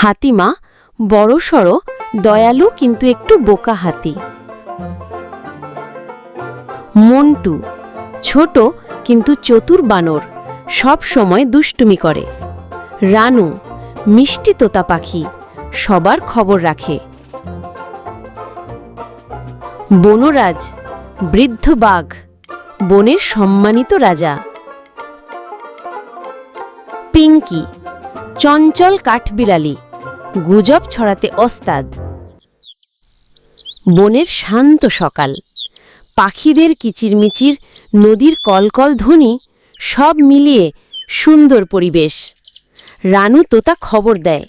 হাতিমা বড়সড় দয়ালু কিন্তু একটু বোকা হাতি। মন্টু ছোট কিন্তু চতুর বানর, সব সময় দুষ্টুমি করে। রানু মিষ্টি তোতা পাখি, সবার খবর রাখে। বনরাজ বৃদ্ধ বাঘ, বনের সম্মানিত রাজা। পিঙ্কি চঞ্চল কাঠবিড়ালি, গুজব ছড়াতে ওস্তাদ। বনের শান্ত সকাল, পাখিদের কিচিরমিচির, নদীর কলকল ধ্বনি, সব মিলিয়ে সুন্দর পরিবেশ। রানু তোতা খবর দেয়।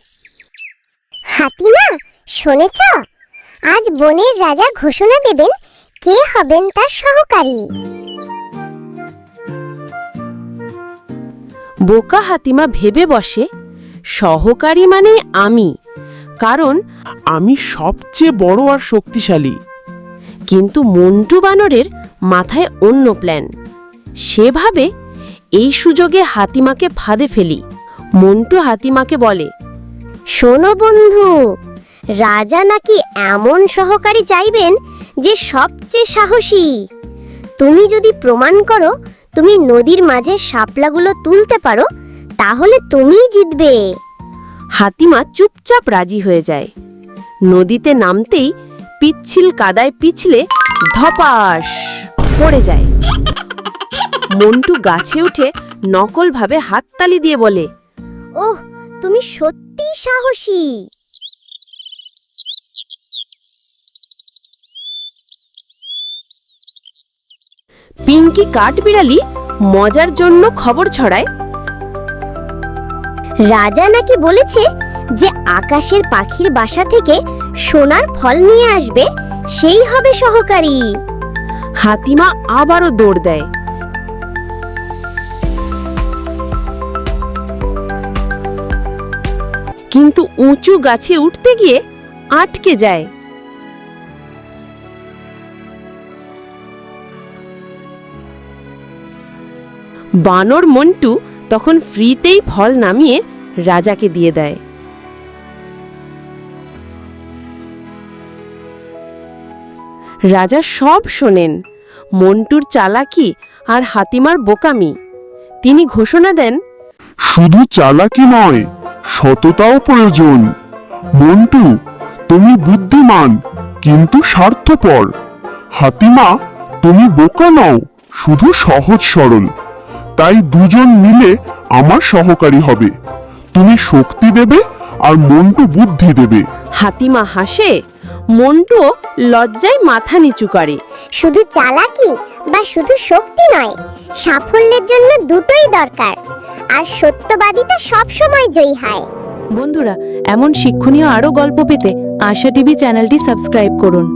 হাতিমা, শুনেছ? আজ বনের রাজা ঘোষণা দেবেন কে হবেন তার সহকারী। বোকা হাতিমা ভেবে বসে, সহকারী মানে আমি, কারণ আমি সবচেয়ে বড় আর শক্তিশালী। কিন্তু মন্টু বানরের মাথায় অন্য প্ল্যান। সে ভাবে এই সুযোগে হাতিমাকে ফাঁদে ফেলি। মন্টু হাতিমাকে বলে, শোনো বন্ধু, রাজা নাকি এমন সহকারী চাইবেন যে সবচেয়ে সাহসী। তুমি যদি প্রমাণ করো তুমি নদীর মাঝে শাপলাগুলো তুলতে পারো, তাহলে তুমিই জিতবে। হাতিমা চুপচাপ রাজি হয়ে যায়। নদীতে নামতেই পিচ্ছিল কাদায় পিছলে ধপাস পড়ে যায়। মন্টু গাছে উঠে নকলভাবে হাততালি দিয়ে বলে, ওহ, তুমি সত্যিই সাহসী। পিঙ্কি কাঠবিড়ালি মজার জন্য খবর ছড়ায়, রাজা নাকি বলেছে যে আকাশের পাখির বাসা থেকে সোনার ফল নিয়ে আসবে, সেই হবে সহকারী। হাতিমা আবারও দৌড় দেয়। কিন্তু উঁচু গাছে উঠতে গিয়ে আটকে যায়। বানর মন্টু তখন ফ্রিতেই ফল নামিয়ে রাজাকে দিয়ে দেয়। রাজা সব শোনেন, মন্টুর চালাকি আর হাতিমার বোকামি। তিনি ঘোষণা দেন, শুধু চালাকি নয়, সততাও প্রয়োজন। মন্টু, তুমি বুদ্ধিমান কিন্তু স্বার্থপর। হাতিমা, তুমি বোকা নও, শুধু সহজ সরল। তাই দুজন মিলে আমার সহকারী হবে। তুমি শক্তি দেবে আর মন্টু বুদ্ধি দেবে। হাতিমা হাসে, মন্টু লজ্জায় মাথা নিচু করে। শুধু চালাকি বা শুধু শক্তি নয়, সাফল্যের জন্য দুটোই দরকার, আর সত্যবাদিতা সবসময় জয়ী হয়। বন্ধুরা, এমন শিক্ষণীয় আরও গল্প পেতে আশা টিভি চ্যানেলটি সাবস্ক্রাইব করুন।